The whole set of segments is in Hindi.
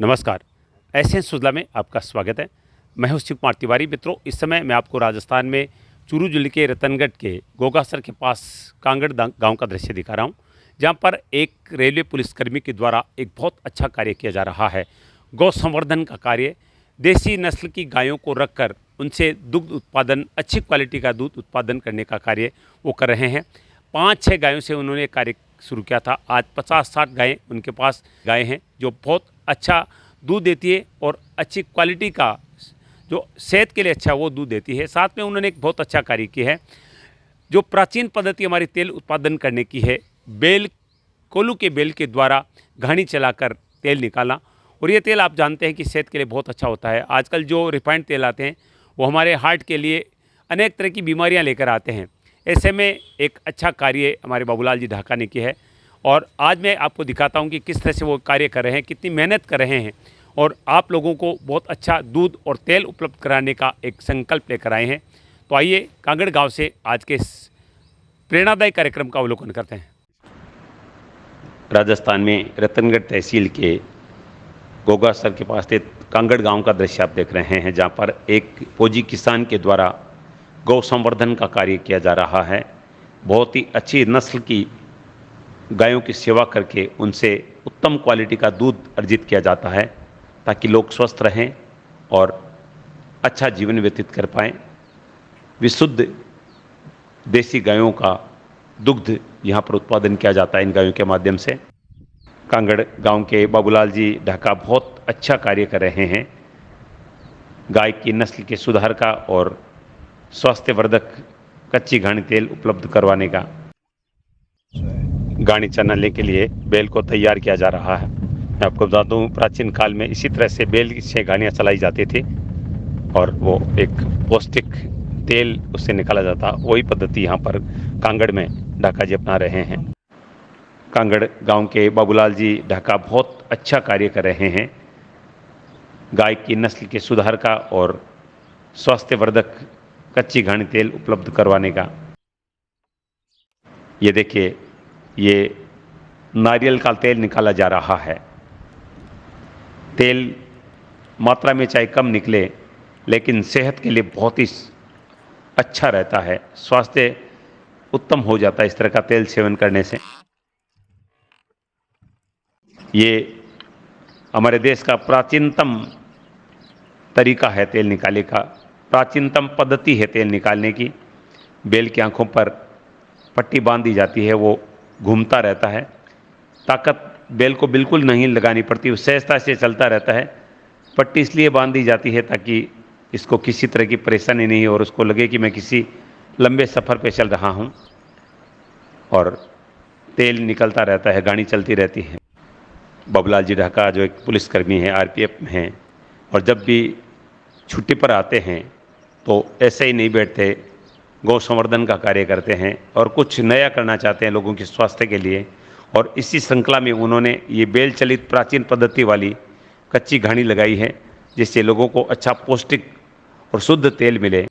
नमस्कार। एसएन सुजला में आपका स्वागत है। मैं हूं शिव कुमार तिवारी। मित्रों, इस समय मैं आपको राजस्थान में चूरू जिले के रतनगढ़ के गोगासर के पास कांगड़ गांव का दृश्य दिखा रहा हूं, जहां पर एक रेलवे पुलिसकर्मी के द्वारा एक बहुत अच्छा कार्य किया जा रहा है। गौ संवर्धन का कार्य। देसी नस्ल की गायों को रखकर उनसे दुग्ध उत्पादन, अच्छी क्वालिटी का दूध उत्पादन करने का कार्य वो कर रहे हैं। 5-6 गायों से उन्होंने कार्य शुरू किया था। आज 50-60 गायें उनके पास गायें हैं जो बहुत अच्छा दूध देती है और अच्छी क्वालिटी का, जो सेहत के लिए अच्छा वो दूध देती है। साथ में उन्होंने एक बहुत अच्छा कार्य किया है, जो प्राचीन पद्धति हमारी तेल उत्पादन करने की है। बेल, कोल्हू के बेल के द्वारा घानी चलाकर तेल निकालना, और ये तेल आप जानते हैं कि सेहत के लिए बहुत अच्छा होता है। आजकल जो रिफाइंड तेल आते हैं वो हमारे हार्ट के लिए अनेक तरह की बीमारियां लेकर आते हैं। ऐसे में एक अच्छा कार्य हमारे बाबूलाल जी ढाका ने किया है, और आज मैं आपको दिखाता हूं कि किस तरह से वो कार्य कर रहे हैं, कितनी मेहनत कर रहे हैं, और आप लोगों को बहुत अच्छा दूध और तेल उपलब्ध कराने का एक संकल्प लेकर आए हैं। तो आइए कांगड़ गांव से आज के इस प्रेरणादायी कार्यक्रम का अवलोकन करते हैं। राजस्थान में रतनगढ़ तहसील के गोगासर के पास स्थित कांगड़ गांव का दृश्य आप देख रहे हैं, जहां पर एक फौजी किसान के द्वारा गौ संवर्धन का कार्य किया जा रहा है। बहुत ही अच्छी नस्ल की गायों की सेवा करके उनसे उत्तम क्वालिटी का दूध अर्जित किया जाता है, ताकि लोग स्वस्थ रहें और अच्छा जीवन व्यतीत कर पाएँ। विशुद्ध देसी गायों का दुग्ध यहाँ पर उत्पादन किया जाता है इन गायों के माध्यम से। कांगड़ गांव के बाबूलाल जी ढाका बहुत अच्छा कार्य कर रहे हैं गाय की नस्ल के सुधार का और स्वास्थ्यवर्धक कच्ची घानी तेल उपलब्ध करवाने का। घानी चलाने के लिए बैल को तैयार किया जा रहा है। मैं आपको बता दूं, प्राचीन काल में इसी तरह से बैल से घानियाँ चलाई जाती थी और वो एक पौष्टिक तेल उससे निकाला जाता। वही पद्धति यहाँ पर कांगड़ में ढाका जी अपना रहे हैं। कांगड़ गांव के बाबूलाल जी ढाका बहुत अच्छा कार्य कर रहे हैं गाय की नस्ल के सुधार का और स्वास्थ्यवर्धक कच्ची घानी तेल उपलब्ध करवाने का। ये देखिए, ये नारियल का तेल निकाला जा रहा है। तेल मात्रा में चाहे कम निकले, लेकिन सेहत के लिए बहुत ही अच्छा रहता है। स्वास्थ्य उत्तम हो जाता है इस तरह का तेल सेवन करने से। ये हमारे देश का प्राचीनतम तरीका है तेल निकालने का, प्राचीनतम पद्धति है तेल निकालने की। बैल की आंखों पर पट्टी बांध दी जाती है, वो घूमता रहता है। ताकत बैल को बिल्कुल नहीं लगानी पड़ती, वो सहजता से चलता रहता है। पट्टी इसलिए बांध दी जाती है ताकि इसको किसी तरह की परेशानी नहीं हो और उसको लगे कि मैं किसी लंबे सफ़र पे चल रहा हूँ, और तेल निकलता रहता है, गाड़ी चलती रहती है। बाबूलाल जी ढाका जो एक पुलिसकर्मी हैं, आरपीएफ में हैं, और जब भी छुट्टी पर आते हैं तो ऐसे ही नहीं बैठते, गौ संवर्धन का कार्य करते हैं और कुछ नया करना चाहते हैं लोगों के स्वास्थ्य के लिए। और इसी श्रृंखला में उन्होंने ये बैल चलित प्राचीन पद्धति वाली कच्ची घानी लगाई है, जिससे लोगों को अच्छा पौष्टिक और शुद्ध तेल मिले।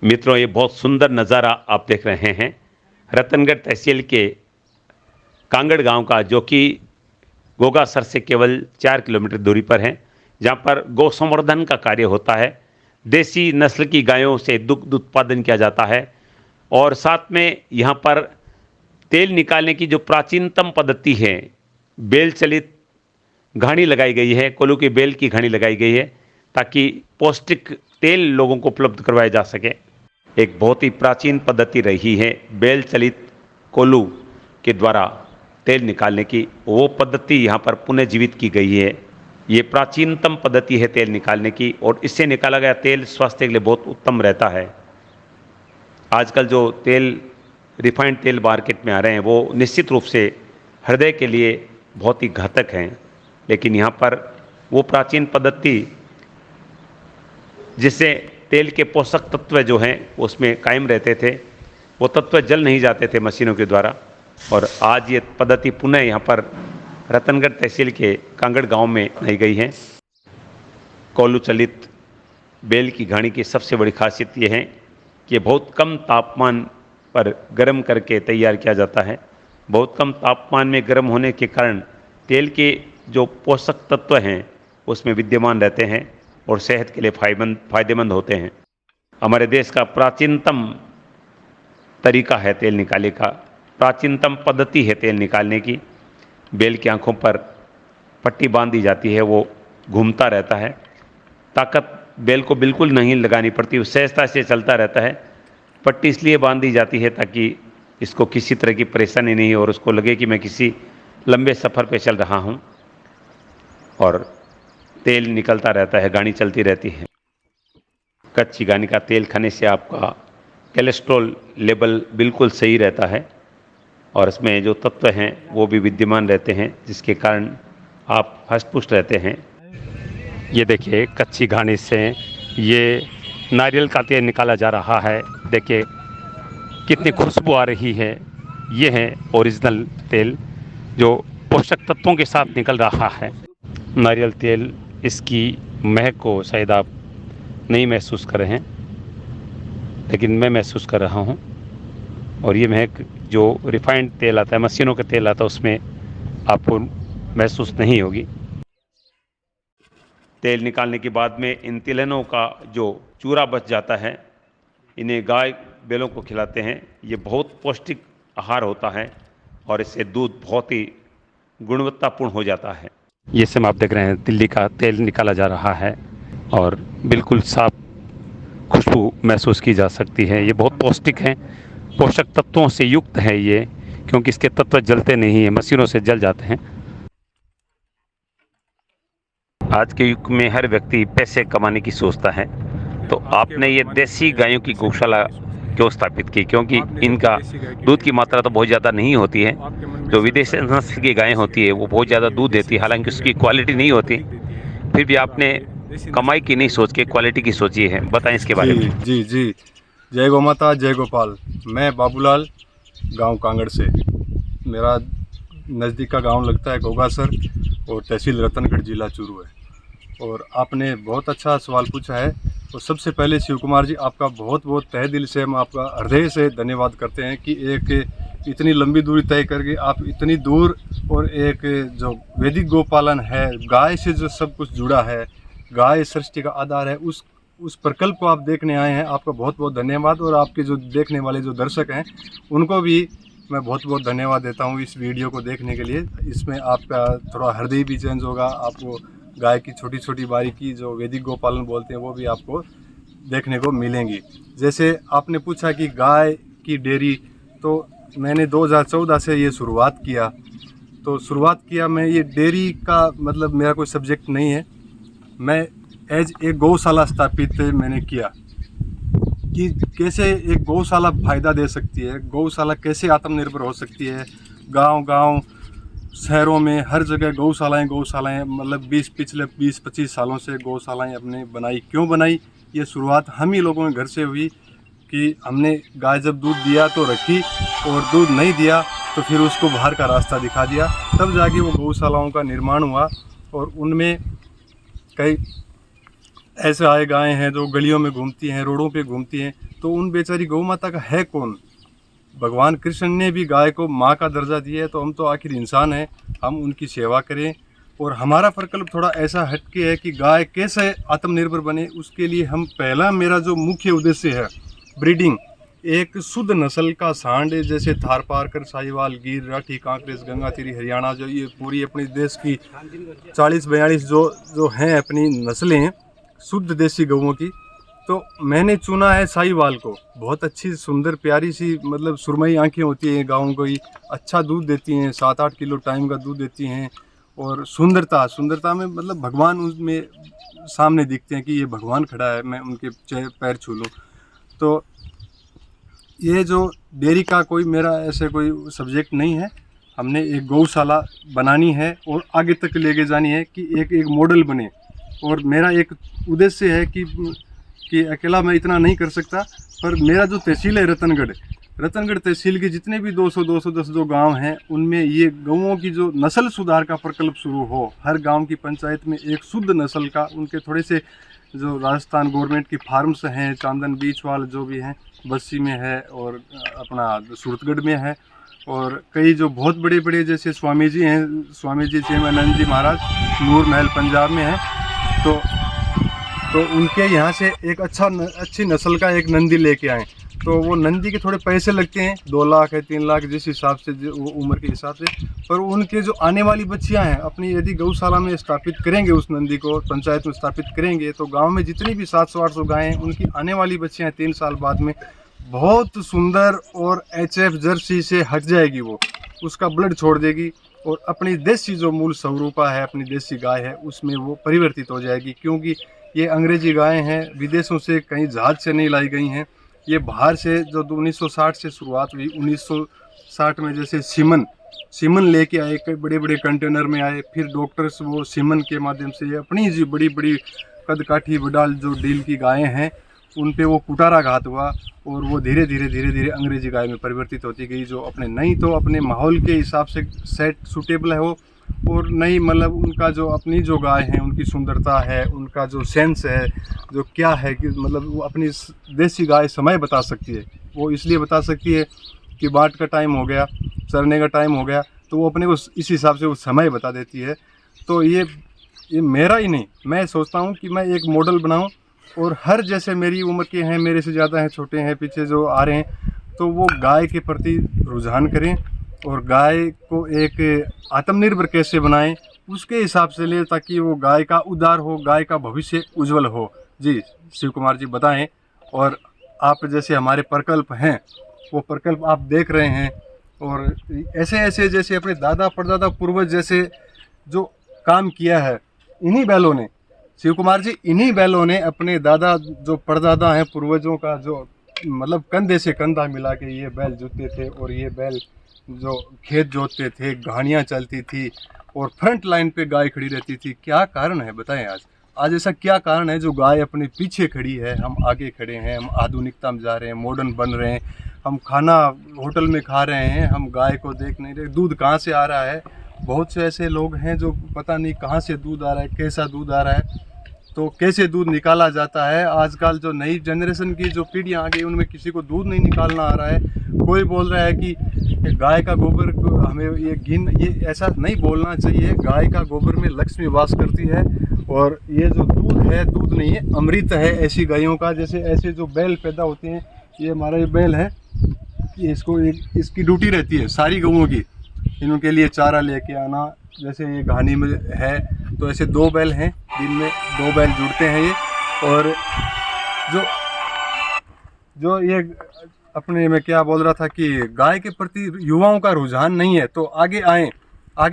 मित्रों, ये बहुत सुंदर नज़ारा आप देख रहे हैं रतनगढ़ तहसील के कांगड़ गांव का, जो कि गोगासर से केवल 4 किलोमीटर दूरी पर है, जहां पर गौ संवर्धन का कार्य होता है। देसी नस्ल की गायों से दुग्ध उत्पादन किया जाता है, और साथ में यहाँ पर तेल निकालने की जो प्राचीनतम पद्धति है, बैल चलित घानी लगाई गई है, कोल्हू की बैल की घानी लगाई गई है, ताकि पौष्टिक तेल लोगों को उपलब्ध करवाया जा सके। एक बहुत ही प्राचीन पद्धति रही है बैल चलित कोल्हू के द्वारा तेल निकालने की, वो पद्धति यहाँ पर पुनर्जीवित की गई है। ये प्राचीनतम पद्धति है तेल निकालने की, और इससे निकाला गया तेल स्वास्थ्य के लिए बहुत उत्तम रहता है। आजकल जो तेल, रिफाइंड तेल मार्केट में आ रहे हैं, वो निश्चित रूप से हृदय के लिए बहुत ही घातक हैं, लेकिन यहाँ पर वो प्राचीन पद्धति जिससे तेल के पोषक तत्व जो हैं उसमें कायम रहते थे, वो तत्व जल नहीं जाते थे मशीनों के द्वारा। और आज ये पद्धति पुनः यहाँ पर रतनगढ़ तहसील के कांगड़ गांव में लाई गई है। कोल्हू चलित बैल की घानी की सबसे बड़ी खासियत ये है कि ये बहुत कम तापमान पर गर्म करके तैयार किया जाता है। बहुत कम तापमान में गर्म होने के कारण तेल के जो पोषक तत्व हैं उसमें विद्यमान रहते हैं और सेहत के लिए फायदेमंद होते हैं। हमारे देश का प्राचीनतम तरीका है तेल निकालने का, प्राचीनतम पद्धति है तेल निकालने की। बैल की आंखों पर पट्टी बांध दी जाती है, वो घूमता रहता है। ताकत बैल को बिल्कुल नहीं लगानी पड़ती, वो सहजता से चलता रहता है। पट्टी इसलिए बांध दी जाती है ताकि इसको किसी तरह की परेशानी नहीं हो और उसको लगे कि मैं किसी लंबे सफ़र पे चल रहा हूँ। और तेल निकलता रहता है, गाड़ी चलती रहती है। कच्ची घानी का तेल खाने से आपका कोलेस्ट्रॉल लेवल बिल्कुल सही रहता है और इसमें जो तत्व हैं वो भी विद्यमान रहते हैं, जिसके कारण आप हष्ट-पुष्ट रहते हैं। ये देखिए कच्ची घानी से ये नारियल का तेल निकाला जा रहा है। देखिए कितनी खुशबू आ रही है। ये है ओरिजिनल तेल जो पोषक तत्वों के साथ निकल रहा है। नारियल तेल, इसकी महक को शायद आप नहीं महसूस कर रहे हैं, लेकिन मैं महसूस कर रहा हूँ। और ये महक जो रिफाइंड तेल आता है, मशीनों का तेल आता है, उसमें आपको महसूस नहीं होगी। तेल निकालने के बाद में इन तिलहनों का जो चूरा बच जाता है, इन्हें गाय बैलों को खिलाते हैं। ये बहुत पौष्टिक आहार होता है और इससे दूध बहुत ही गुणवत्तापूर्ण हो जाता है। ये सब आप देख रहे हैं, दिल्ली का तेल निकाला जा रहा है और बिल्कुल साफ खुशबू महसूस की जा सकती है। ये बहुत पौष्टिक है, पोषक तत्वों से युक्त है ये, क्योंकि इसके तत्व जलते नहीं हैं, मशीनों से जल जाते हैं। आज के युग में हर व्यक्ति पैसे कमाने की सोचता है, तो आपने ये देसी गायों की गौशाला क्यों स्थापित की? क्योंकि इनका दूध की मात्रा तो बहुत ज़्यादा नहीं होती है। जो विदेशी नस्ल की गायें होती है वो बहुत ज़्यादा दूध देती है, हालांकि उसकी क्वालिटी नहीं होती। फिर भी आपने कमाई की नहीं सोच के क्वालिटी की सोची है, बताएं इसके बारे में। जी जी, जय गौ माता, जय गोपाल। मैं बाबूलाल, गांव कांगड़ से। मेरा नज़दीक का गांव लगता है गोगासर और तहसील रतनगढ़, जिला चूरू है। और आपने बहुत अच्छा सवाल पूछा है। तो सबसे पहले शिव कुमार जी, आपका बहुत बहुत तहे दिल से हम आपका हृदय से धन्यवाद करते हैं कि एक इतनी लंबी दूरी तय करके आप इतनी दूर, और एक जो वैदिक गोपालन है, गाय से जो सब कुछ जुड़ा है, गाय सृष्टि का आधार है, उस प्रकल्प को आप देखने आए हैं। आपका बहुत बहुत धन्यवाद। और आपके जो देखने वाले जो दर्शक हैं उनको भी मैं बहुत बहुत धन्यवाद देता हूँ इस वीडियो को देखने के लिए। इसमें आपका थोड़ा हृदय भी चेंज होगा, आपको गाय की छोटी छोटी बारीकी जो वैदिक गोपालन बोलते हैं वो भी आपको देखने को मिलेंगी। जैसे आपने पूछा कि गाय की डेयरी, तो मैंने 2014 से ये शुरुआत किया। मैं ये डेयरी का मतलब मेरा कोई सब्जेक्ट नहीं है। मैं एज एक गौशाला स्थापित मैंने किया कि कैसे एक गौशाला फ़ायदा दे सकती है, गौशाला कैसे आत्मनिर्भर हो सकती है। गांव शहरों में हर जगह गौशालाएं मतलब पिछले 20-25 सालों से गौशालाएं अपने बनाई। क्यों बनाई? ये शुरुआत हम ही लोगों के घर से हुई कि हमने गाय जब दूध दिया तो रखी, और दूध नहीं दिया तो फिर उसको बाहर का रास्ता दिखा दिया। तब जाके वो गौशालाओं का निर्माण हुआ। और उनमें कई ऐसे आए गायें हैं जो गलियों में घूमती हैं, रोडों पे घूमती हैं, तो उन बेचारी गौ माता का है कौन? भगवान कृष्ण ने भी गाय को माँ का दर्जा दिया है, तो हम तो आखिर इंसान हैं, हम उनकी सेवा करें। और हमारा प्रकल्प थोड़ा ऐसा हटके है कि गाय कैसे आत्मनिर्भर बने, उसके लिए हम पहला मेरा जो मुख्य उद्देश्य है ब्रीडिंग। एक शुद्ध नस्ल का सांड, जैसे थारपारकर, साहिवाल, गिर, राठी, कांकरेज, गंगातीरी, हरियाणा, जो ये पूरी अपने देश की 40-42 जो हैं अपनी नस्लें शुद्ध देसी गौओं की, तो मैंने चुना है साहिवाल को। बहुत अच्छी सुंदर प्यारी सी मतलब सुरमई आंखें होती हैं गाँव की, अच्छा दूध देती हैं, 7-8 किलो टाइम का दूध देती हैं। और सुंदरता में मतलब भगवान उसमें सामने दिखते हैं कि ये भगवान खड़ा है, मैं उनके पैर छू लूँ। तो ये जो डेयरी का कोई मेरा ऐसे कोई सब्जेक्ट नहीं है। हमने एक गौशाला बनानी है और आगे तक लेके जानी है कि एक मॉडल बने। और मेरा एक उद्देश्य है कि अकेला मैं इतना नहीं कर सकता, पर मेरा जो तहसील है रतनगढ़, रतनगढ़ तहसील के जितने भी 210 जो गांव हैं उनमें ये गौओं की जो नस्ल सुधार का प्रकल्प शुरू हो, हर गांव की पंचायत में एक शुद्ध नस्ल का, उनके थोड़े से जो राजस्थान गवर्नमेंट की फार्म्स हैं, चांदन बीच वाल जो भी हैं, बस्सी में है और अपना सूरतगढ़ में है, और कई जो बहुत बड़े बड़े जैसे स्वामी जी हैं, स्वामी जी चेमानंद जी महाराज नूर महल पंजाब में हैं, तो उनके यहाँ से एक अच्छी नस्ल का एक नंदी लेके आए। तो वो नंदी के थोड़े पैसे लगते हैं, 2 लाख है 3 लाख जिस हिसाब से, जो उम्र के हिसाब से, पर उनके जो आने वाली बच्चियां हैं अपनी यदि गौशाला में स्थापित करेंगे, उस नंदी को पंचायत में स्थापित करेंगे, तो गांव में जितनी भी 700-800 गायें हैं उनकी आने वाली बच्चियां 3 साल बाद में बहुत सुंदर और HF जर्सी से हट जाएगी, वो उसका ब्लड छोड़ देगी और अपनी देसी जो मूल स्वरूपा है, अपनी देसी गाय है, उसमें वो परिवर्तित हो जाएगी। क्योंकि ये अंग्रेजी गायें हैं, विदेशों से कहीं जहाज से नहीं लाई गई हैं, ये बाहर से जो 1960 से शुरुआत हुई, 1960 में जैसे सीमन लेके आए, कई बड़े बड़े कंटेनर में आए, फिर डॉक्टर्स वो सीमन के माध्यम से अपनी जो बड़ी बड़ी कदकाठी बडाल जो डील की गायें हैं उन पे वो कुटारा घात हुआ और वो धीरे धीरे अंग्रेजी गाय में परिवर्तित होती गई, जो अपने नहीं तो अपने माहौल के हिसाब से सेट सूटेबल है वो, और नहीं मतलब उनका जो अपनी जो गाय है उनकी सुंदरता है, उनका जो सेंस है, जो क्या है कि मतलब वो अपनी देसी गाय समय बता सकती है। वो इसलिए बता सकती है कि बाट का टाइम हो गया, चरने का टाइम हो गया, तो वो अपने को इस हिसाब से वो समय बता देती है। तो ये मेरा ही नहीं, मैं सोचता हूँ कि मैं एक मॉडल बनाऊँ और हर जैसे मेरी उम्र के हैं, मेरे से ज़्यादा हैं, छोटे हैं, पीछे जो आ रहे हैं, तो वो गाय के प्रति रुझान करें और गाय को एक आत्मनिर्भर कैसे बनाएं उसके हिसाब से ले, ताकि वो गाय का उद्धार हो, गाय का भविष्य उज्जवल हो। जी शिव कुमार जी बताएं। और आप जैसे हमारे प्रकल्प हैं वो प्रकल्प आप देख रहे हैं, और ऐसे जैसे अपने दादा परदादा पूर्वज जैसे जो काम किया है इन्हीं बैलों ने, शिव कुमार जी, इन्हीं बैलों ने अपने दादा जो परदादा हैं पूर्वजों का जो मतलब कंधे से कंधा मिला के ये बैल जोतते थे, और ये बैल जो खेत जोतते थे, घानियाँ चलती थी और फ्रंट लाइन पे गाय खड़ी रहती थी। क्या कारण है बताएं? आज ऐसा क्या कारण है जो गाय अपने पीछे खड़ी है, हम आगे खड़े हैं, हम आधुनिकता में जा रहे हैं, मॉडर्न बन रहे हैं, हम खाना होटल में खा रहे हैं, हम गाय को देख नहीं रहे, दूध कहाँ से आ रहा है। बहुत से ऐसे लोग हैं जो पता नहीं कहाँ से दूध आ रहा है, कैसा दूध आ रहा है, तो कैसे दूध निकाला जाता है। आजकल जो नई जनरेशन की जो पीढ़ियाँ आ गई उनमें किसी को दूध नहीं निकालना आ रहा है। कोई बोल रहा है कि गाय का गोबर हमें ये ऐसा नहीं बोलना चाहिए। गाय का गोबर में लक्ष्मी वास करती है, और ये जो दूध है, दूध नहीं है, अमृत है ऐसी गायों का। जैसे ऐसे जो बैल पैदा होते हैं, ये हमारा ये बैल है, ये इसकी ड्यूटी रहती है सारी गौओं की, इनके लिए चारा लेके आना। जैसे ये घानी में है तो ऐसे 2 बैल हैं, दिन में 2 बैल जुड़ते हैं ये। और जो ये अपने मैं क्या बोल रहा था कि गाय के प्रति युवाओं का रुझान नहीं है, तो आगे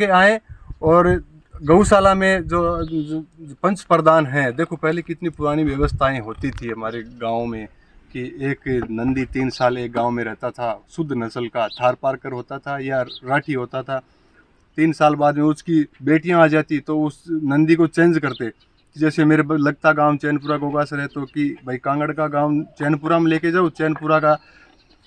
आएँ और गौशाला में जो पंच प्रधान हैं, देखो पहले कितनी पुरानी व्यवस्थाएं होती थी हमारे गाँव में कि एक नंदी 3 साल एक गांव में रहता था, शुद्ध नस्ल का, थार पारकर होता था या राठी होता था। 3 साल बाद में उसकी बेटियां आ जाती तो उस नंदी को चेंज करते। जैसे मेरे लगता गांव चैनपुरा गोगासर है, तो कि भाई कांगड़ का गांव चैनपुरा में लेके जाओ, चैनपुरा का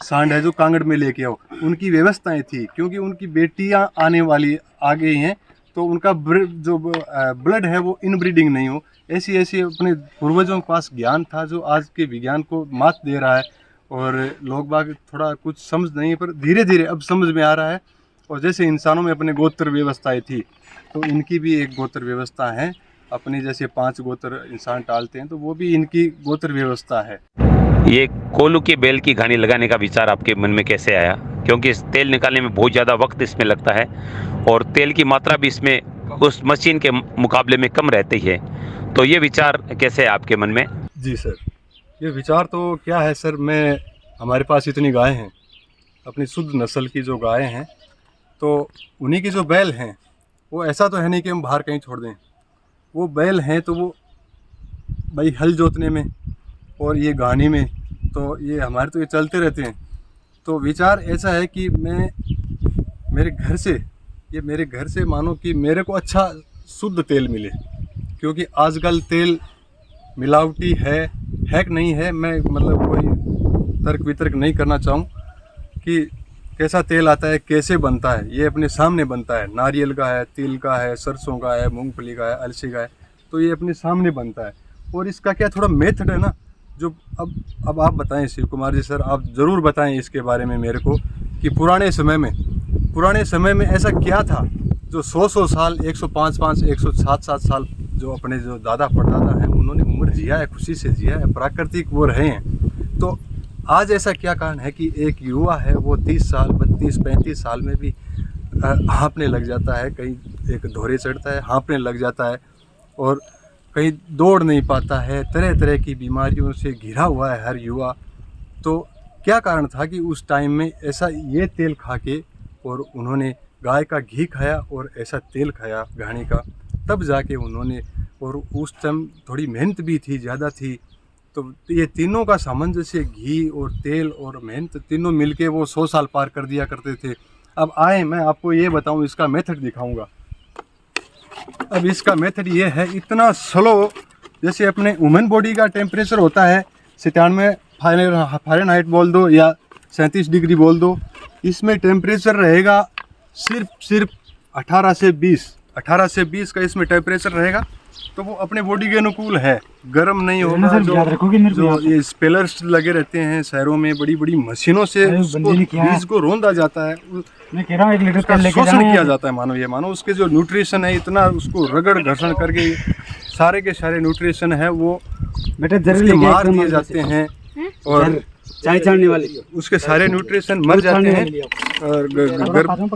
सांड है जो कांगड़ में लेके आओ। उनकी व्यवस्थाएं थी, क्योंकि उनकी बेटियां आने वाली आ गई हैं, तो उनका जो ब्लड है वो इनब्रीडिंग नहीं हो। ऐसी अपने पूर्वजों के पास ज्ञान था जो आज के विज्ञान को मात दे रहा है, और लोग बाग थोड़ा कुछ समझ नहीं है, पर धीरे धीरे अब समझ में आ रहा है। और जैसे इंसानों में अपने गोत्र व्यवस्थाएं थी, तो इनकी भी एक गोत्र व्यवस्था है। अपनी जैसे 5 गोत्र इंसान टालते हैं, तो वो भी इनकी गोत्र व्यवस्था है। ये कोलू के बैल की घानी लगाने का विचार आपके मन में कैसे आया? क्योंकि इस तेल निकालने में बहुत ज़्यादा वक्त इसमें लगता है, और तेल की मात्रा भी इसमें उस मशीन के मुकाबले में कम रहती है, तो ये विचार कैसे है आपके मन में? जी सर, ये विचार तो क्या है सर, हमारे पास इतनी गायें हैं, अपनी शुद्ध नस्ल की जो गायें हैं, तो उन्हीं की जो बैल हैं वो ऐसा तो है नहीं कि हम बाहर कहीं छोड़ दें। वो बैल हैं तो वो भाई हल जोतने में और ये घानी में, तो ये हमारे तो ये चलते रहते हैं। तो विचार ऐसा है कि मेरे घर से मानो कि मेरे को अच्छा शुद्ध तेल मिले, क्योंकि आजकल तेल मिलावटी है कि नहीं है, मैं मतलब कोई तर्क वितर्क नहीं करना चाहूँ, कि कैसा तेल आता है, कैसे बनता है। ये अपने सामने बनता है, नारियल का है, तिल का है, सरसों का है, मूंगफली का है, अलसी का है, तो ये अपने सामने बनता है। और इसका क्या थोड़ा मेथड है ना, जो अब आप बताएं शिव कुमार जी सर, आप ज़रूर बताएं इसके बारे में मेरे को, कि पुराने समय में ऐसा क्या था जो 100 साल, 105 107 साल जो अपने जो दादा परदादा हैं उन्होंने उम्र जिया है, खुशी से जिया है, प्राकृतिक वो रहे हैं। तो आज ऐसा क्या कारण है कि एक युवा है वो 30 साल 32 35 साल में भी हाँफने लग जाता है, कहीं एक धोरे चढ़ता है, हाँफने लग जाता है, और कहीं दौड़ नहीं पाता है, तरह तरह की बीमारियों से घिरा हुआ है हर युवा। तो क्या कारण था कि उस टाइम में ऐसा ये तेल खा के, और उन्होंने गाय का घी खाया और ऐसा तेल खाया घानी का, तब जाके उन्होंने, और उस टाइम थोड़ी मेहनत भी थी, ज़्यादा थी, तो ये तीनों का सामंजस्य, घी और तेल और मेहनत तीनों मिलके वो 100 साल पार कर दिया करते थे। अब आए मैं आपको ये बताऊं, इसका मेथड दिखाऊंगा। अब इसका मेथड ये है, इतना स्लो, जैसे अपने वुमेन बॉडी का टेम्परेचर होता है 97 फ़ारेनहाइट बोल दो या 37 डिग्री बोल दो, इसमें टेम्परेचर रहेगा सिर्फ 18 से 20 का इसमें टेम्परेचर रहेगा। तो वो अपने बॉडी के अनुकूल है, गर्म नहीं होगा। जो ये स्पेलर्स लगे रहते हैं शहरों में, बड़ी बड़ी मशीनों से बीज को रोंदा जाता है, मैं कह रहा हूँ 1 लीटर तेल लेके शोषण किया जाता है। मानो उसके जो न्यूट्रिशन है, इतना उसको रगड़ घर्षण करके सारे के सारे न्यूट्रिशन है वो बेटे मार दिए जाते हैं, और चाय छाड़ने वाली उसके सारे न्यूट्रिशन मर जाते हैं, और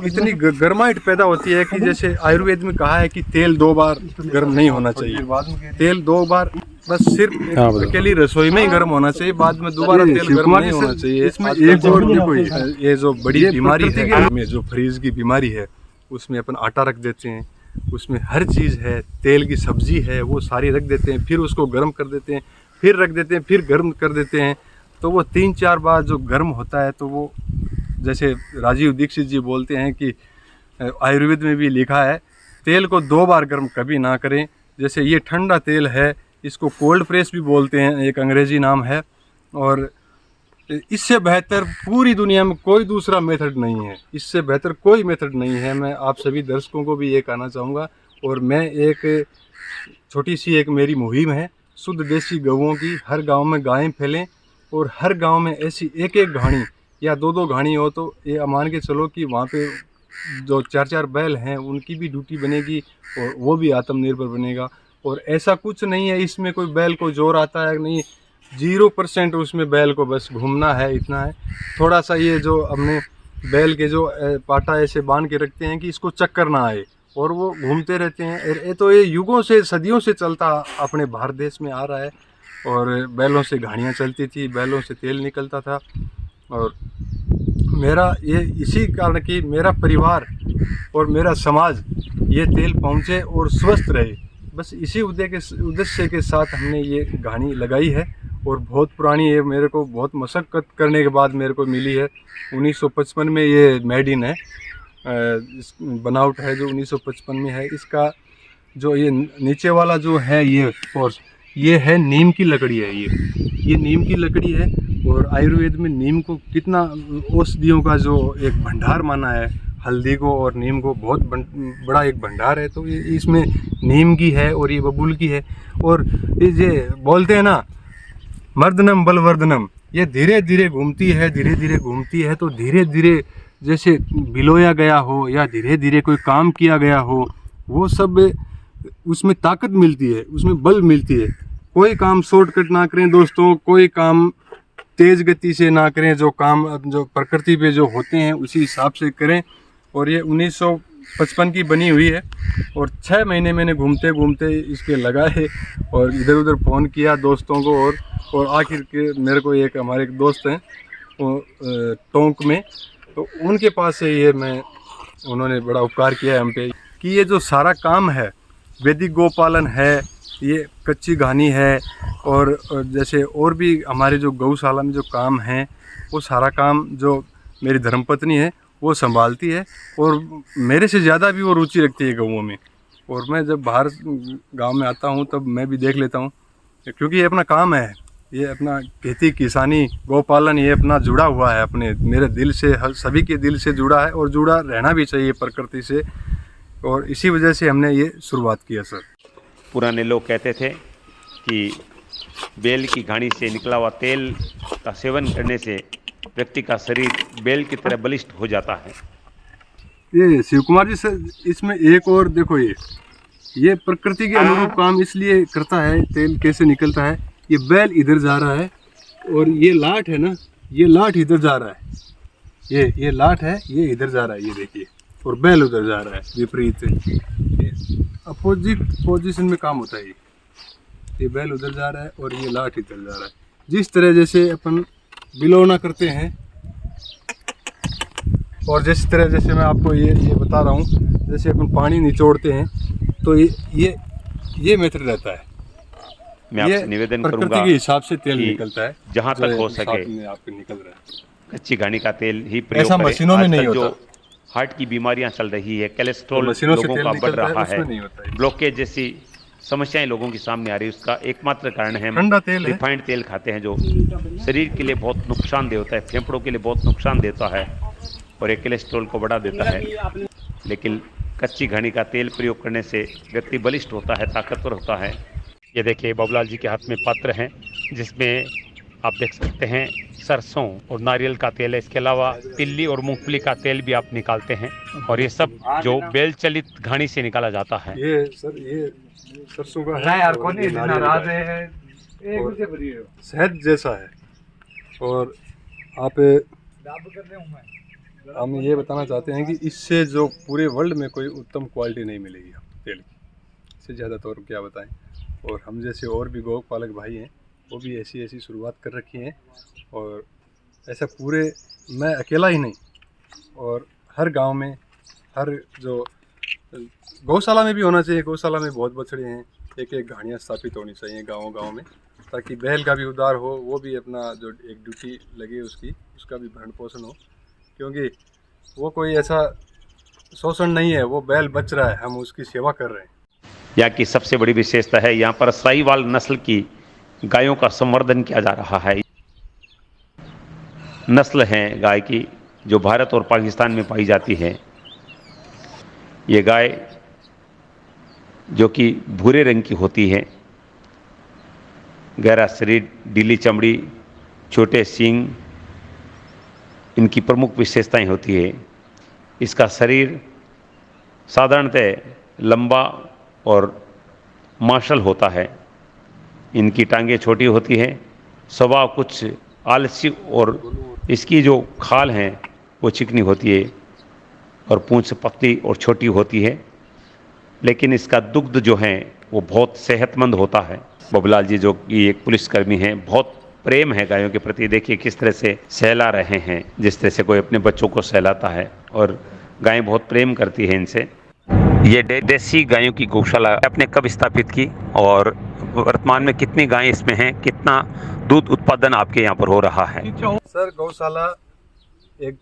इतनी गर्माहट पैदा होती है कि जैसे आयुर्वेद में कहा है कि तेल 2 बार गर्म नहीं होना चाहिए। तेल 2 बार बस सिर्फ अकेली रसोई में ही गर्म होना चाहिए, बाद में दोबारा तेल गर्म नहीं होना चाहिए। इसमें एक और भी कोई ये जो बड़ी बीमारी है, में जो फ्रीज की बीमारी है, उसमें अपन आटा रख देते हैं, उसमें हर चीज़ है, तेल की सब्जी है, वो सारी रख देते हैं, फिर उसको गर्म कर देते हैं, फिर रख देते हैं, फिर गर्म कर देते हैं। तो वो 3-4 बार जो गर्म होता है, तो वो जैसे राजीव दीक्षित जी बोलते हैं कि आयुर्वेद में भी लिखा है, तेल को 2 बार गर्म कभी ना करें। जैसे ये ठंडा तेल है, इसको कोल्ड प्रेस भी बोलते हैं, एक अंग्रेजी नाम है, और इससे बेहतर पूरी दुनिया में कोई दूसरा मेथड नहीं है, इससे बेहतर कोई मेथड नहीं है। मैं आप सभी दर्शकों को भी ये कहना चाहूँगा, और मैं एक छोटी सी एक मेरी मुहिम है, शुद्ध देसी गौओं की, हर गांव में गायें फैलें, और हर गांव में ऐसी एक घानी या 2 घानी हो, तो ये मान के चलो कि वहाँ पे जो 4 बैल हैं उनकी भी ड्यूटी बनेगी, और वो भी आत्मनिर्भर बनेगा। और ऐसा कुछ नहीं है इसमें कोई बैल को जोर आता है, नहीं, 0% उसमें बैल को बस घूमना है, इतना है। थोड़ा सा ये जो हमने बैल के जो पाटा ऐसे बांध के रखते हैं कि इसको चक्कर ना आए, और वो घूमते रहते हैं। ये तो ये युगों से, सदियों से चलता अपने भारत देश में आ रहा है, और बैलों से घाड़ियाँ चलती थी, बैलों से तेल निकलता था। और मेरा ये इसी कारण कि मेरा परिवार और मेरा समाज ये तेल पहुँचे और स्वस्थ रहे, बस इसी उद्देश्य के साथ हमने ये घानी लगाई है। और बहुत पुरानी है, मेरे को बहुत मशक्क़त करने के बाद मेरे को मिली है। 1955 में ये मेड इन है, बनावट है जो 1955 में है। इसका जो ये नीचे वाला जो है ये फोर्स, ये है नीम की लकड़ी है, ये नीम की लकड़ी है। और आयुर्वेद में नीम को कितना औषधियों का जो एक भंडार माना है, हल्दी को और नीम को बहुत बड़ा एक भंडार है। तो ये इसमें नीम की है और ये बबूल की है। और ये बोलते हैं ना, मर्दनम बलवर्धनम, ये धीरे धीरे घूमती है, धीरे धीरे घूमती है। तो धीरे धीरे जैसे भिलोया गया हो या धीरे धीरे कोई काम किया गया हो, वो सब उसमें ताकत मिलती है, उसमें बल मिलती है। कोई काम शॉर्टकट ना करें दोस्तों, कोई काम तेज़ गति से ना करें, जो काम जो प्रकृति पे जो होते हैं उसी हिसाब से करें। और ये 1955 की बनी हुई है, और 6 महीने मैंने घूमते घूमते इसके लगाए और इधर उधर फ़ोन किया दोस्तों को। और आखिर के मेरे को एक हमारे एक दोस्त हैं वो टोंक में, तो उनके पास से ये उन्होंने बड़ा उपकार किया है हम पे, कि ये जो सारा काम है, वैदिक गोपालन है, ये कच्ची घानी है, और जैसे और भी हमारे जो गौशाला में जो काम है, वो सारा काम जो मेरी धर्मपत्नी है वो संभालती है। और मेरे से ज़्यादा भी वो रुचि रखती है गौओं में। और मैं जब बाहर गांव में आता हूँ तब मैं भी देख लेता हूँ, क्योंकि ये अपना काम है। ये अपना खेती किसानी गौपालन ये अपना जुड़ा हुआ है, अपने मेरे दिल से, हर सभी के दिल से जुड़ा है और जुड़ा रहना भी चाहिए प्रकृति से, और इसी वजह से हमने ये शुरुआत किया सर। पुराने लोग कहते थे कि बैल की घानी से निकला हुआ तेल का सेवन करने से व्यक्ति का शरीर बैल की तरह बलिष्ठ हो जाता है। ये शिव कुमार जी सर, इसमें एक और देखो, ये प्रकृति के अनुरूप काम इसलिए करता है। तेल कैसे निकलता है, ये बैल इधर जा रहा है और ये लाठ है ना, ये लाठ इधर जा रहा है, ये लाठ है, ये इधर जा रहा है, ये देखिए, और बैल उधर जा रहा है, विपरीत अपोजिट पोजीशन में काम होता है। ये बैल उधर जा रहा है और ये लाठ इधर जा रहा है। जिस तरह जैसे अपन बिलौना करते हैं, और जिस तरह जैसे मैं आपको ये बता रहा हूँ, जैसे अपन पानी निचोड़ते हैं तो ये मेथड रहता है। मैं आपसे निवेदन करूंगा प्रकृति के हिसाब से तेल कि निकलता है, जहाँ तक हो सके आपके निकल रहा है। कच्ची घानी का तेल ही प्रयोग ऐसा करें। मशीनों में आजकल नहीं जो होता। हार्ट की बीमारियां चल रही है, कोलेस्ट्रॉल मशीनों से लोगों तेल का बढ़ निकलता है, रहा उसमें है, नहीं होता है। ब्लॉकेज जैसी समस्याएं लोगों के सामने आ रही है, उसका एकमात्र कारण है ठंडा तेल है। रिफाइंड तेल खाते हैं, जो शरीर के लिए बहुत नुकसानदेह होता है, फेफड़ों के लिए बहुत नुकसान देता है और एक कोलेस्ट्रॉल को बढ़ा देता है। लेकिन कच्ची घानी का तेल प्रयोग करने से व्यक्ति बलिष्ठ होता है, ताकतवर होता है। ये देखिए बाबूलाल जी के हाथ में पात्र हैं, जिसमें आप देख सकते हैं सरसों और नारियल का तेल है। इसके अलावा तिल्ली और मूंगफली का तेल भी आप निकालते हैं, और ये सब जो बेल चलित घानी से निकाला जाता है। ये सर, ये सरसों का है यार और कौन ये नारियल का है। है शहद जैसा है। और आप हम ये बताना चाहते हैं कि इससे जो पूरे वर्ल्ड में कोई उत्तम क्वालिटी नहीं मिलेगी तेल की, इससे ज़्यादा तो और क्या बताएं। और हम जैसे और भी गौ पालक भाई हैं, वो भी ऐसी शुरुआत कर रखी हैं, और ऐसा पूरे, मैं अकेला ही नहीं, और हर गांव में, हर जो गौशाला में भी होना चाहिए। गौशाला में बहुत बछड़े हैं, एक घाड़ियाँ स्थापित होनी चाहिए गांव में, ताकि बैल का भी उद्धार हो, वो भी अपना जो एक ड्यूटी लगे उसका भी भरण पोषण हो, क्योंकि वो कोई ऐसा शोषण नहीं है, वो बैल बच रहा है, हम उसकी सेवा कर रहे हैं। यहाँ की सबसे बड़ी विशेषता है, यहाँ पर साहीवाल नस्ल की गायों का संवर्धन किया जा रहा है। नस्ल है गाय की जो भारत और पाकिस्तान में पाई जाती है। ये गाय जो कि भूरे रंग की होती है, गहरा शरीर, ढीली चमड़ी, छोटे सींग, इनकी प्रमुख विशेषताएं होती है। इसका शरीर साधारणतः लंबा और मार्शल होता है। इनकी टांगें छोटी होती हैं, स्वभाव कुछ आलसी, और इसकी जो खाल हैं वो चिकनी होती है और पूंछ पतली और छोटी होती है। लेकिन इसका दुग्ध जो है वो बहुत सेहतमंद होता है। बाबूलाल जी जो कि एक पुलिसकर्मी हैं, बहुत प्रेम है गायों के प्रति। देखिए किस तरह से सहला रहे हैं, जिस तरह से कोई अपने बच्चों को सहलाता है, और गायें बहुत प्रेम करती है इनसे। ये देसी गायों की गौशाला आपने कब स्थापित की, और वर्तमान में कितनी गायें इसमें हैं, कितना दूध उत्पादन आपके यहाँ पर हो रहा है? सर गौशाला एक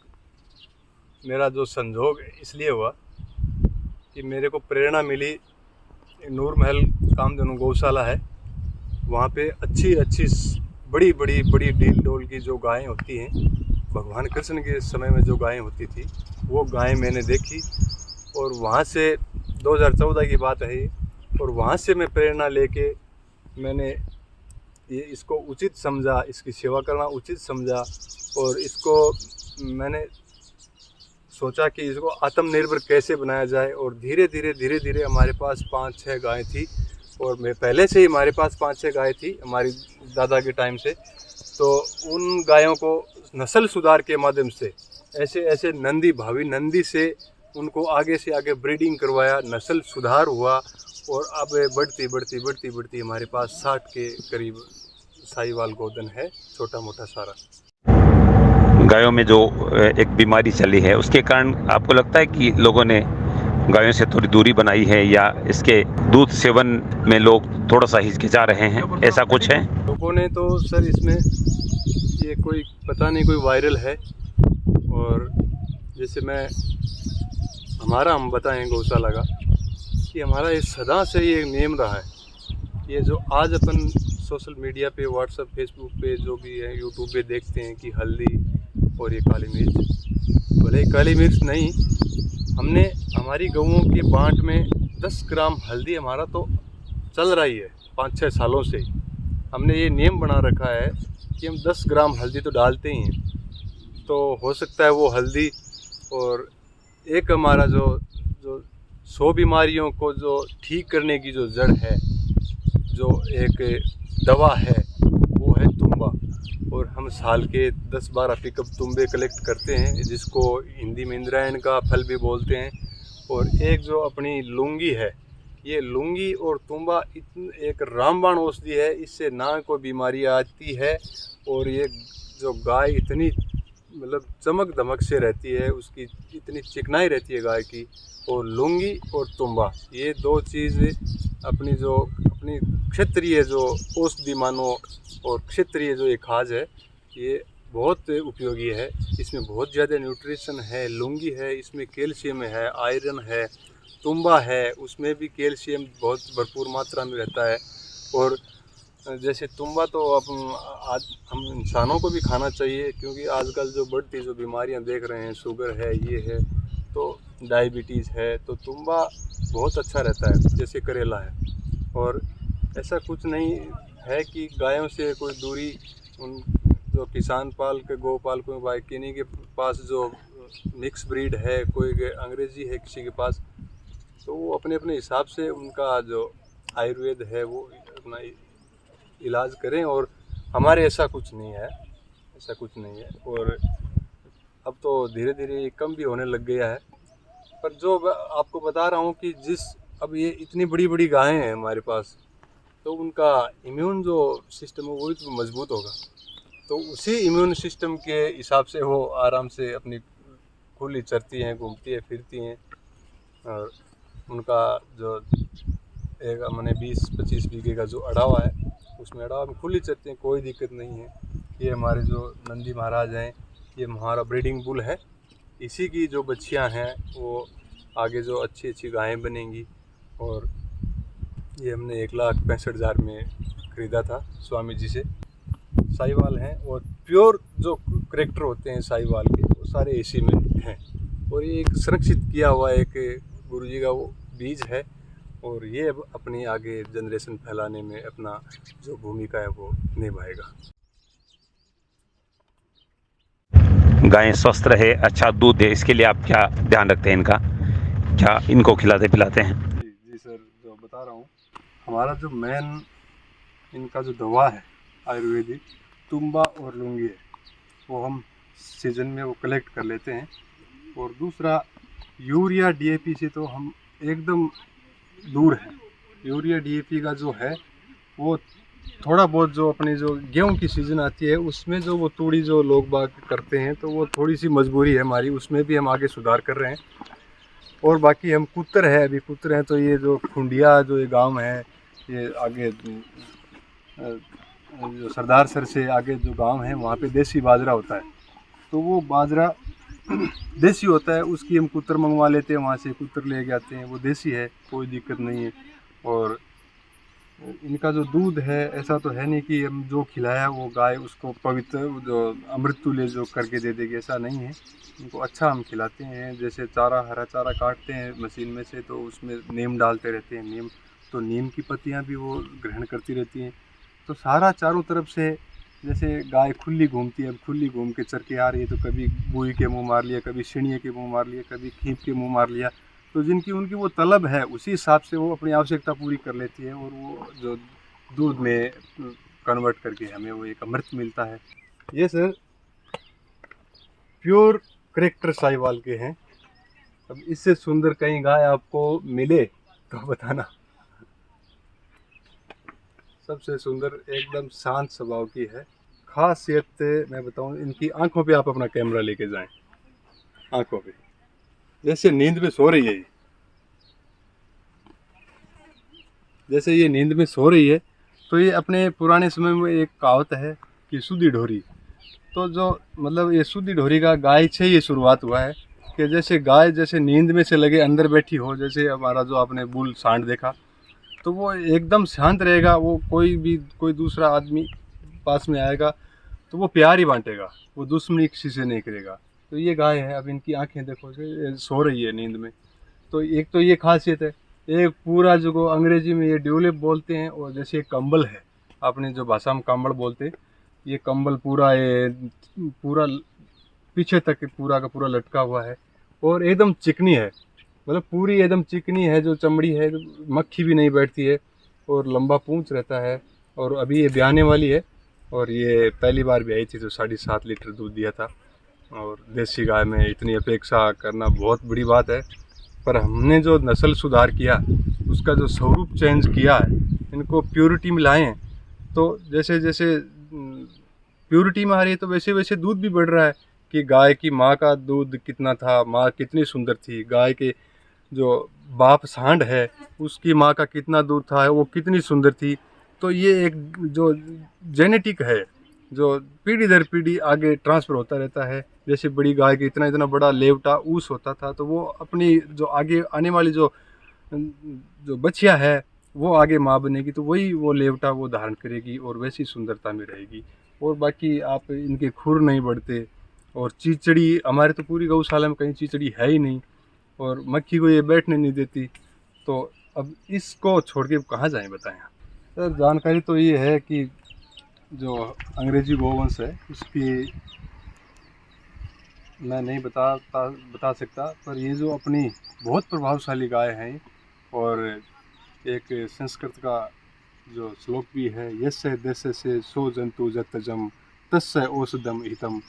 मेरा जो संजोग इसलिए हुआ कि मेरे को प्रेरणा मिली, नूर महल कामधेनु गौशाला है, वहाँ पे अच्छी बड़ी डील डोल की जो गायें होती हैं, भगवान कृष्ण के समय में जो गायें होती थी, वो गायें मैंने देखी, और वहाँ से 2014 की बात है, और वहाँ से मैं प्रेरणा लेके मैंने इसको उचित समझा, इसकी सेवा करना उचित समझा, और इसको मैंने सोचा कि इसको आत्मनिर्भर कैसे बनाया जाए। और धीरे धीरे हमारे पास 5-6 गायें थी, और मैं पहले से ही हमारे पास 5-6 गायें थी हमारी दादा के टाइम से। तो उन गायों को नस्ल सुधार के माध्यम से ऐसे भावी नंदी से उनको आगे से आगे ब्रीडिंग करवाया, नस्ल सुधार हुआ, और अब बढ़ती हमारे पास 60 के करीब साहीवाल गोदन है, छोटा मोटा सारा। गायों में जो एक बीमारी चली है, उसके कारण आपको लगता है कि लोगों ने गायों से थोड़ी दूरी बनाई है, या इसके दूध सेवन में लोग थोड़ा सा हिचकिचा रहे हैं, ऐसा कुछ है? लोगों ने तो सर इसमें ये कोई पता नहीं, कोई वायरल है। और जैसे हम बताएं गौशाला का कि हमारा ये सदा से ये नेम रहा है, ये जो आज अपन सोशल मीडिया पे, व्हाट्सएप, फेसबुक पे, जो भी है, यूट्यूब पे देखते हैं कि हल्दी और ये काली मिर्च, भले काली मिर्च नहीं, हमने हमारी गऊओं के बांट में 10 ग्राम हल्दी हमारा तो चल रही है 5-6 सालों से। हमने ये नियम बना रखा है कि हम 10 ग्राम हल्दी तो डालते ही हैं। तो हो सकता है वो हल्दी और एक हमारा जो 100 बीमारियों को जो ठीक करने की जो जड़ है, जो एक दवा है, वो है तुम्बा। और हम साल के 10-12 पिकअप तुम्बे कलेक्ट करते हैं, जिसको हिंदी में इंद्रायण का फल भी बोलते हैं। और एक जो अपनी लुंगी है, ये लुंगी और तुम्बा एक रामबाण औषधि है, इससे ना कोई बीमारी आती है। और ये जो गाय इतनी मतलब चमक धमक से रहती है, उसकी इतनी चिकनाई रहती है गाय की। और लुंगी और तुम्बा, ये 2 चीज़ अपनी क्षेत्रीय जो औषधि मानो और क्षेत्रीय जो एक खाज है, ये बहुत उपयोगी है। इसमें बहुत ज़्यादा न्यूट्रिशन है। लुंगी है, इसमें कैल्शियम है, आयरन है। तुम्बा है, उसमें भी कैल्शियम बहुत भरपूर मात्रा में रहता है। और जैसे तुम्बा तो हम इंसानों को भी खाना चाहिए, क्योंकि आजकल जो बढ़ती जो बीमारियां देख रहे हैं, शुगर है, ये है, तो डायबिटीज़ है, तो तुम्बा बहुत अच्छा रहता है, जैसे करेला है। और ऐसा कुछ नहीं है कि गायों से कोई दूरी, उन जो किसान पाल के गोपाल को भाई किन्हीं के पास जो मिक्स ब्रीड है, कोई अंग्रेज़ी है किसी के पास, तो वो अपने अपने हिसाब से उनका जो आयुर्वेद है वो अपना इलाज करें। और हमारे ऐसा कुछ नहीं है, ऐसा कुछ नहीं है। और अब तो धीरे धीरे कम भी होने लग गया है। पर जो आपको बता रहा हूँ कि अब ये इतनी बड़ी बड़ी गायें हैं हमारे पास, तो उनका इम्यून जो सिस्टम है वो भी तो मजबूत होगा। तो उसी इम्यून सिस्टम के हिसाब से वो आराम से अपनी खुली चरती हैं, घूमती है, फिरती हैं। और उनका जो एक मैंने 20-25 बीघे का जो अड़ावा है, उसमें अड़ावा में खुली चरती हैं, कोई दिक्कत नहीं है। ये हमारे जो नंदी महाराज हैं, ये हमारा ब्रीडिंग बुल है। इसी की जो बच्चियां हैं वो आगे जो अच्छी अच्छी गायें बनेंगी। और ये हमने 1,65,000 में ख़रीदा था स्वामी जी से। साहिवाल हैं और प्योर जो करैक्टर होते हैं साहिवाल के, वो सारे इसी में हैं। और ये एक संरक्षित किया हुआ एक गुरुजी का वो बीज है। और ये अब अपनी आगे जनरेशन फैलाने में अपना जो भूमिका है वो निभाएगा। गायें स्वस्थ रहे, अच्छा दूध दे, इसके लिए आप क्या ध्यान रखते हैं इनका? क्या इनको खिलाते पिलाते हैं? जी सर, जो बता रहा हूँ, हमारा जो मेन इनका जो दवा है आयुर्वेदिक, तुम्बा और लुंगी है, वो हम सीजन में वो कलेक्ट कर लेते हैं। और दूसरा यूरिया DAP से तो हम एकदम दूर हैं। यूरिया DAP का जो है वो थोड़ा बहुत जो अपनी जो गेहूं की सीज़न आती है, उसमें जो वो तूड़ी जो लोग बाग करते हैं, तो वो थोड़ी सी मजबूरी है हमारी, उसमें भी हम आगे सुधार कर रहे हैं। और बाकी हम कुत्तर है, अभी कुत्तर हैं, तो ये जो खुंडिया जो ये गांव है, ये आगे जो सरदार सर से आगे जो गांव है, वहाँ पे देसी बाजरा होता है। तो वो बाजरा देसी होता है, उसकी हम कुत्तर मंगवा लेते हैं, वहाँ से कुत्तर ले के आते हैं, वो देसी है, कोई दिक्कत नहीं है। और इनका जो दूध है, ऐसा तो है नहीं कि हम जो खिलाया वो गाय उसको पवित्र जो अमृत तुल्य जो करके दे देगी, ऐसा नहीं है। इनको अच्छा हम खिलाते हैं, जैसे चारा, हरा चारा काटते हैं मशीन में से, तो उसमें नीम डालते रहते हैं, नीम, तो नीम की पत्तियाँ भी वो ग्रहण करती रहती हैं। तो सारा चारों तरफ से, जैसे गाय खुली घूमती है, अब खुली घूम के चर के आ रही है, तो कभी बुई के मुँह मार लिया, कभी सिणिये के मुँह मार लिया, कभी खींच के मुँह मार लिया। तो जिनकी उनकी वो तलब है, उसी हिसाब से वो अपनी आवश्यकता पूरी कर लेती है, और वो जो दूध में कन्वर्ट करके हमें वो एक अमृत मिलता है। ये सर प्योर करैक्टर साहिवाल के हैं। अब इससे सुंदर कहीं गाय आपको मिले तो बताना। सबसे सुंदर एकदम शांत स्वभाव की है। खासियत मैं बताऊं, इनकी आंखों पे आप अपना कैमरा लेके जाएं, आंखों पे जैसे नींद में सो रही है, जैसे ये नींद में सो रही है। तो ये अपने पुराने समय में एक कहावत है कि सूदी ढोरी, तो जो मतलब ये सूदी ढोरी का गाय से ये शुरुआत हुआ है कि जैसे गाय जैसे नींद में से लगे अंदर बैठी हो, जैसे हमारा जो आपने बुल सांड देखा, तो वो एकदम शांत रहेगा। वो कोई दूसरा आदमी पास में आएगा तो वो प्यार ही बांटेगा, वो दुश्मनी किसी से नहीं करेगा। तो ये गाय है, अब इनकी आंखें देखो, ये सो रही है नींद में। तो एक तो ये खासियत है। एक पूरा जो अंग्रेजी में ये ड्यूलिप बोलते हैं, और जैसे एक कंबल है, अपने जो भाषा में कंबल बोलते हैं, ये कंबल पूरा पीछे तक पूरा का पूरा लटका हुआ है और एकदम चिकनी है, मतलब पूरी एकदम चिकनी है। जो चमड़ी है, मक्खी भी नहीं बैठती है और लंबा पूंछ रहता है। और अभी ये ब्याने वाली है, और ये पहली बार भी आई थी तो 7.5 लीटर दूध दिया था। और देसी गाय में इतनी अपेक्षा करना बहुत बड़ी बात है। पर हमने जो नस्ल सुधार किया, उसका जो स्वरूप चेंज किया है, इनको प्योरिटी में लाए हैं, तो जैसे जैसे प्योरिटी में आ रही है तो वैसे वैसे दूध भी बढ़ रहा है। कि गाय की माँ का दूध कितना था, माँ कितनी सुंदर थी, गाय के जो बाप सांड है उसकी माँ का कितना दूध था, वो कितनी सुंदर थी। तो ये एक जो जेनेटिक है, जो पीढ़ी दर पीढ़ी आगे ट्रांसफ़र होता रहता है। जैसे बड़ी गाय के इतना बड़ा लेवटा ऊस होता था, तो वो अपनी जो आगे आने वाली जो बछिया है वो आगे माँ बनेगी, तो वही वो लेवटा वो धारण करेगी और वैसी सुंदरता में रहेगी। और बाकी आप इनके खुर नहीं बढ़ते। और चीचड़ी, हमारे तो पूरी गौशाला में कहीं चीचड़ी है ही नहीं, और मक्खी को ये बैठने नहीं देती। तो अब इसको छोड़ के कहाँ जाएं, बताएं। सर जानकारी तो ये है कि जो अंग्रेजी गोवंश है उसकी मैं नहीं बता सकता, पर ये जो अपनी बहुत प्रभावशाली गाय हैं। और एक संस्कृत का जो श्लोक भी है, यस्य देश से सो जंतु जतजम तस्य औषधम हितम,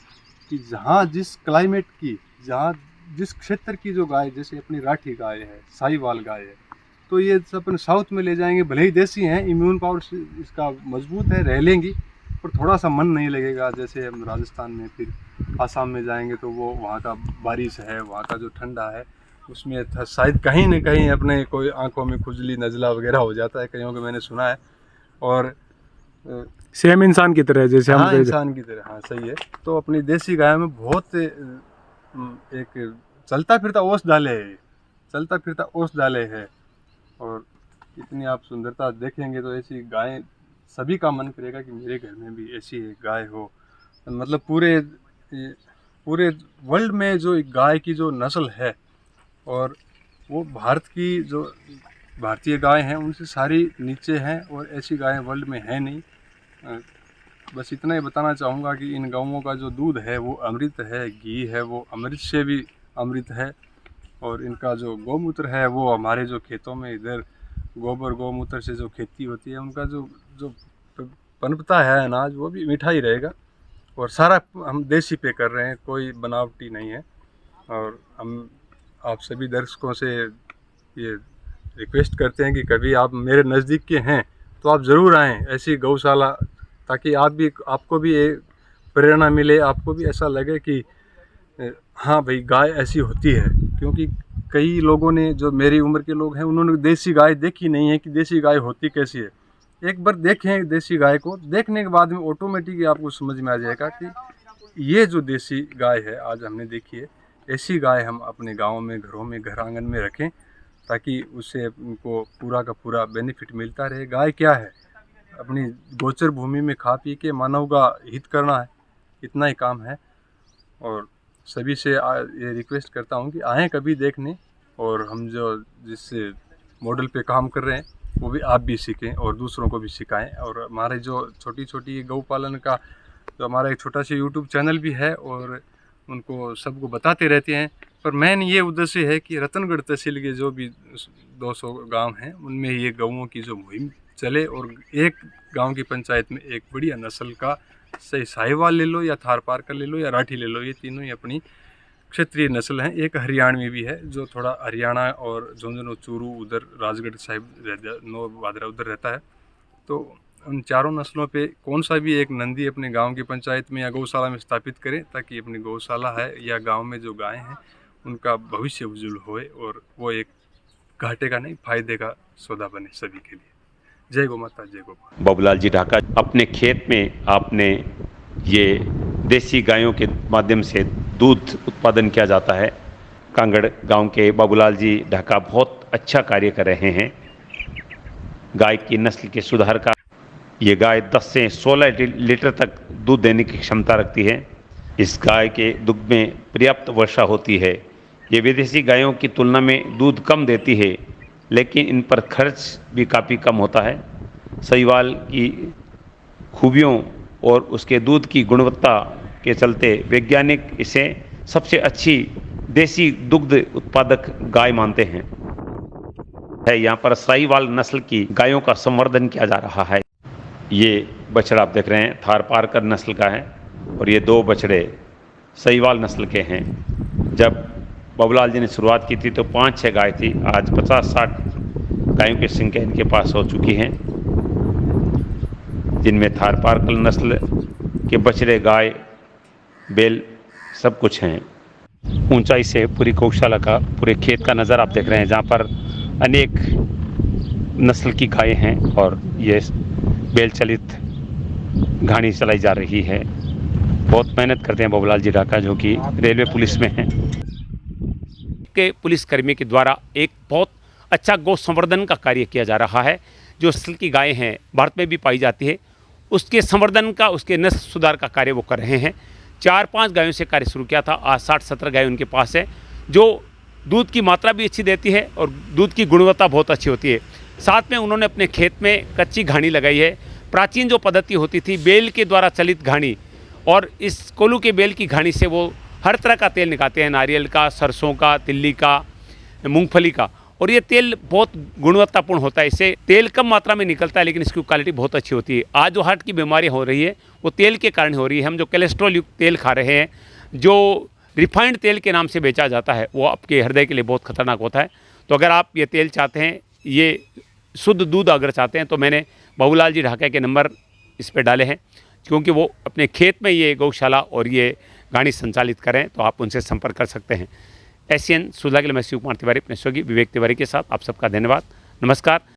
कि जहाँ जिस क्लाइमेट की, जहाँ जिस क्षेत्र की जो गाय, जैसे अपनी राठी गाय है, साहिवाल गाय है, तो ये अपन साउथ में ले जाएंगे, भले ही देसी हैं, इम्यून पावर इसका मजबूत है, रह लेंगी, पर थोड़ा सा मन नहीं लगेगा। जैसे हम राजस्थान में, फिर आसाम में जाएंगे तो वो वहाँ का बारिश है, वहाँ का जो ठंडा है, उसमें शायद कहीं न कहीं अपने कोई आंखों में खुजली नज़ला वगैरह हो जाता है, कईयों को मैंने सुना है। और सेम इंसान की तरह, जैसे हम इंसान की तरह, हाँ सही है। तो अपनी देसी गाय में बहुत एक चलता फिरता ओस डाले है। और इतनी आप सुंदरता देखेंगे तो ऐसी गाय सभी का मन करेगा कि मेरे घर में भी ऐसी एक गाय हो। मतलब पूरे वर्ल्ड में जो एक गाय की जो नस्ल है, और वो भारत की जो भारतीय गाय हैं उनसे सारी नीचे हैं, और ऐसी गायें वर्ल्ड में है नहीं। बस इतना ही बताना चाहूँगा कि इन गायों का जो दूध है वो अमृत है, घी है वो अमृत से भी अमृत है। और इनका जो गौमूत्र है वो हमारे जो खेतों में इधर गोबर गौमूत्र से जो खेती होती है, उनका जो पनपता है अनाज, वो भी मीठा ही रहेगा। और सारा हम देसी पे कर रहे हैं, कोई बनावटी नहीं है। और हम आप सभी दर्शकों से ये रिक्वेस्ट करते हैं कि कभी आप मेरे नज़दीक के हैं तो आप ज़रूर आएँ ऐसी गौशाला, ताकि आपको भी एक प्रेरणा मिले, आपको भी ऐसा लगे कि हाँ भाई गाय ऐसी होती है। क्योंकि कई लोगों ने, जो मेरी उम्र के लोग हैं, उन्होंने देसी गाय देखी नहीं है कि देसी गाय होती कैसी है। एक बार देखें देसी गाय को, देखने के बाद में ऑटोमेटिकली आपको समझ में आ जाएगा कि ये जो देसी गाय है आज हमने देखी है, ऐसी गाय हम अपने गाँव में, घरों में, घर आंगन में रखें, ताकि उससे उनको पूरा का पूरा बेनिफिट मिलता रहे। गाय क्या है, अपनी गोचर भूमि में खा पी के मानव का हित करना है, इतना ही काम है। और सभी से ये रिक्वेस्ट करता हूँ कि आएँ कभी देखने, और हम जो जिस मॉडल पे काम कर रहे हैं वो भी आप भी सीखें और दूसरों को भी सिखाएं। और हमारे जो छोटी छोटी गौ पालन का जो हमारा एक छोटा सा यूट्यूब चैनल भी है, और उनको सबको बताते रहते हैं। पर मेन ये उद्देश्य है कि रतनगढ़ तहसील के जो भी 200 गांव हैं उनमें ये गौओं की जो मुहिम चले, और एक गांव की पंचायत में एक बढ़िया नस्ल का, सही साहिवाल ले लो या थारपारकर ले लो या राठी ले लो, ये तीनों ही अपनी क्षेत्रीय नस्ल हैं। एक हरियाणवी भी है जो थोड़ा हरियाणा और झुंझुनू चूरू उधर राजगढ़ साहिब नो वादरा उधर रहता है। तो उन चारों नस्लों पे कौन सा भी एक नंदी अपने गांव की पंचायत में या गौशाला में स्थापित करें, ताकि अपनी गौशाला है या गांव में जो गायें हैं उनका भविष्य उज्जवल होए, और वो एक घाटे का नहीं फायदे का सौदा बने सभी के लिए। जय गौ माता, जय गोपाल। बाबूलाल जी ढाका, अपने खेत में आपने ये देसी गायों के माध्यम से दूध उत्पादन किया जाता है। कांगड़ गांव के बाबूलाल जी ढाका बहुत अच्छा कार्य कर रहे हैं। गाय की नस्ल के सुधार का। ये गाय 10 से 16 लीटर तक दूध देने की क्षमता रखती है। इस गाय के दुग्ध में पर्याप्त वर्षा होती है। ये विदेशी गायों की तुलना में दूध कम देती है, लेकिन इन पर खर्च भी काफ़ी कम होता है। साहीवाल की खूबियों और उसके दूध की गुणवत्ता के चलते वैज्ञानिक इसे सबसे अच्छी देसी दुग्ध उत्पादक गाय मानते हैं। यहाँ पर साहीवाल नस्ल की गायों का संवर्धन किया जा रहा है। ये बछड़ा आप देख रहे हैं थारपारकर नस्ल का है और ये 2 बछड़े साहीवाल नस्ल के हैं। जब बाबूलाल जी ने शुरुआत की थी तो 5-6 गाय थी, आज 50-60 गायों की संख्या इनके पास हो चुकी है, जिनमें थारपारकर नस्ल के बछड़े, गाय, बैल सब कुछ हैं। ऊंचाई से पूरी गौशाला का, पूरे खेत का नज़ारा आप देख रहे हैं, जहाँ पर अनेक नस्ल की गायें हैं और ये बैल चलित घानी चलाई जा रही है। बहुत मेहनत करते हैं बाबूलाल जी ढाका, जो कि रेलवे पुलिस में हैं। के पुलिसकर्मी के द्वारा एक बहुत अच्छा गौ संवर्धन का कार्य किया जा रहा है। जो नस्ल की गायें हैं भारत में भी पाई जाती है, उसके संवर्धन का, उसके नस्ल सुधार का कार्य वो कर रहे हैं। 4-5 गायों से कार्य शुरू किया था, आज 60-70 गाय उनके पास है, जो दूध की मात्रा भी अच्छी देती है और दूध की गुणवत्ता बहुत अच्छी होती है। साथ में उन्होंने अपने खेत में कच्ची घानी लगाई है। प्राचीन जो पद्धति होती थी बैल के द्वारा चलित घानी, और इस कोल्हू के बैल की घानी से वो हर तरह का तेल निकालते हैं, नारियल का, सरसों का, तिल्ली का, मूंगफली का, और ये तेल बहुत गुणवत्तापूर्ण होता है। इससे तेल कम मात्रा में निकलता है, लेकिन इसकी क्वालिटी बहुत अच्छी होती है। आज जो हार्ट की बीमारी हो रही है वो तेल के कारण हो रही है। हम जो कोलेस्ट्रॉल युक्त तेल खा रहे हैं, जो रिफाइंड तेल के नाम से बेचा जाता है, वो आपके हृदय के लिए बहुत खतरनाक होता है। तो अगर आप ये तेल चाहते हैं, ये शुद्ध दूध अगर चाहते हैं, तो मैंने बाबूलाल जी ढाका के नंबर इस पर डाले हैं, क्योंकि वो अपने खेत में ये गौशाला और ये गाड़ी संचालित करें, तो आप उनसे संपर्क कर सकते हैं। एशियन सुधा के लिए मैं शिव कुमार तिवारी, अपने सहयोगी विवेक तिवारी के साथ आप सबका धन्यवाद। नमस्कार।